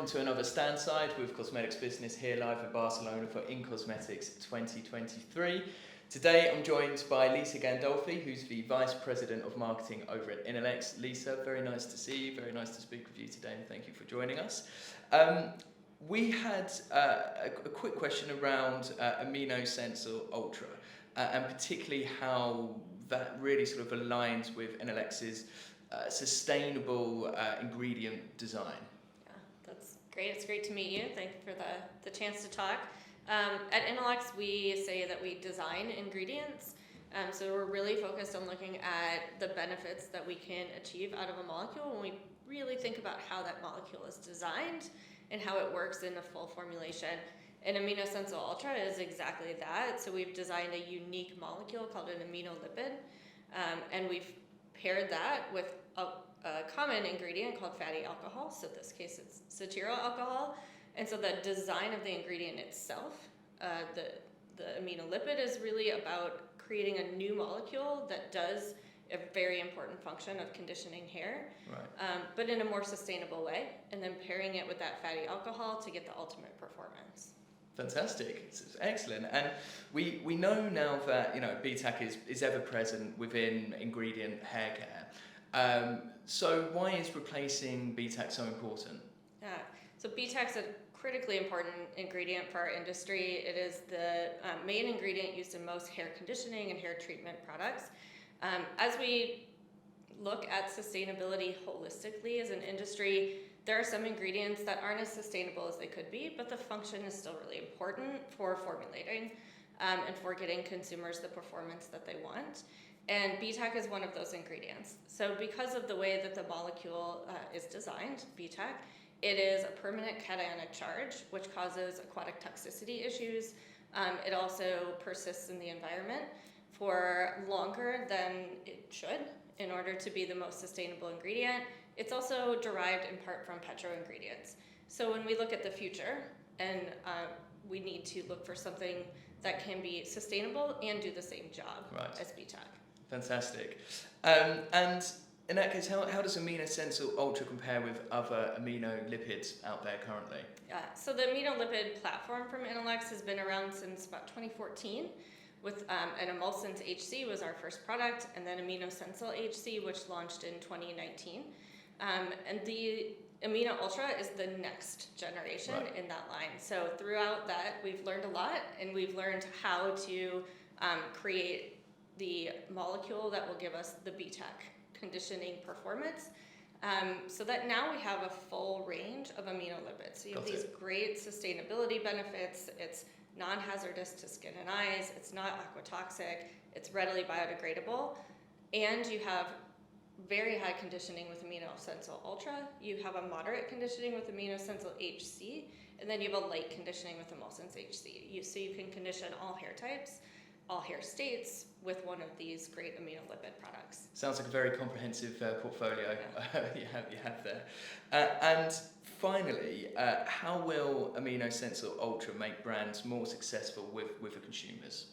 welcome to another Stand Side with Cosmetics Business here live in Barcelona for In Cosmetics 2023. Today I'm joined by Lisa Gandolfi, who's the Vice President of Marketing over at Inolex. Lisa, very nice to see you, very nice to speak with you today, and thank you for joining us. We had a quick question around Amino Sensor Ultra, and particularly how that really sort of aligns with Inolex's sustainable ingredient design. Yeah, that's great. It's great to meet you. Thank you for the chance to talk. At Inolex, we say that we design ingredients. So we're really focused on looking at the benefits that we can achieve out of a molecule when we really think about how that molecule is designed and how it works in a full formulation. And Amino Sensor Ultra is exactly that. So we've designed a unique molecule called an aminolipid, and we've paired that with a common ingredient called fatty alcohol. So in this case, it's cetyl alcohol. And so the design of the ingredient itself, the aminolipid, is really about creating a new molecule that does a very important function of conditioning hair, right. But in a more sustainable way, and then pairing it with that fatty alcohol to get the ultimate performance. Fantastic, it's excellent. And we know now that BTAC is ever present within ingredient hair care. So why is replacing BTAC so important? So BTAC is a critically important ingredient for our industry. It is the main ingredient used in most hair conditioning and hair treatment products. As we look at sustainability holistically as an industry, there are some ingredients that aren't as sustainable as they could be, but the function is still really important for formulating and for getting consumers the performance that they want. And BTAC is one of those ingredients. So because of the way that the molecule is designed, BTAC, it is a permanent cationic charge, which causes aquatic toxicity issues. It also persists in the environment for longer than it should in order to be the most sustainable ingredient. It's also derived in part from petro-ingredients. So when we look at the future, and we need to look for something that can be sustainable and do the same job as BTAC. Fantastic. And in that case, how does Amino Sensor Ultra compare with other aminolipids out there currently? So the aminolipid platform from Inolex has been around since about 2014. With an Emulsins HC was our first product, and then Amino Sensor HC, which launched in 2019. And the Amino Ultra is the next generation in that line. So throughout that, we've learned a lot, and we've learned how to create the molecule that will give us the BTAC conditioning performance, so that now we have a full range of aminolipids. So you have these great sustainability benefits. It's non-hazardous to skin and eyes. It's not aquatoxic. It's readily biodegradable, and you have very high conditioning with Amino Sensor Ultra. You have a moderate conditioning with Amino Sensor HC, and then you have a light conditioning with Emulsins HC. So you can condition all hair types, all hair states with one of these great aminolipid products. Sounds like a very comprehensive portfolio you have there. And finally, how will Amino Sensor Ultra make brands more successful with the consumers?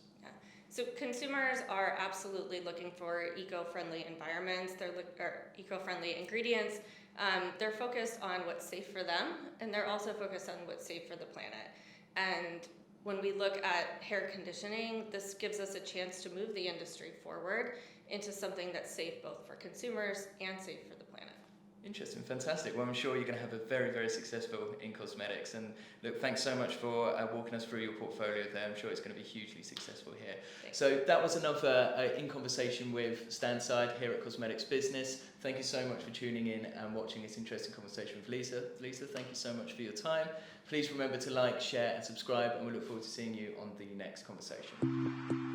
So consumers are absolutely looking for eco-friendly environments. They're eco-friendly ingredients. They're focused on what's safe for them, and they're also focused on what's safe for the planet. And when we look at hair conditioning, this gives us a chance to move the industry forward into something that's safe both for consumers and safe for the planet. Interesting, fantastic. Well, I'm sure you're going to have a very, very successful In Cosmetics. And look, thanks so much for walking us through your portfolio there. I'm sure it's going to be hugely successful here. Thanks. So that was another In Conversation with Standside here at Cosmetics Business. Thank you so much for tuning in and watching this interesting conversation with Lisa. Lisa, thank you so much for your time. Please remember to like, share and subscribe, and we look forward to seeing you on the next conversation.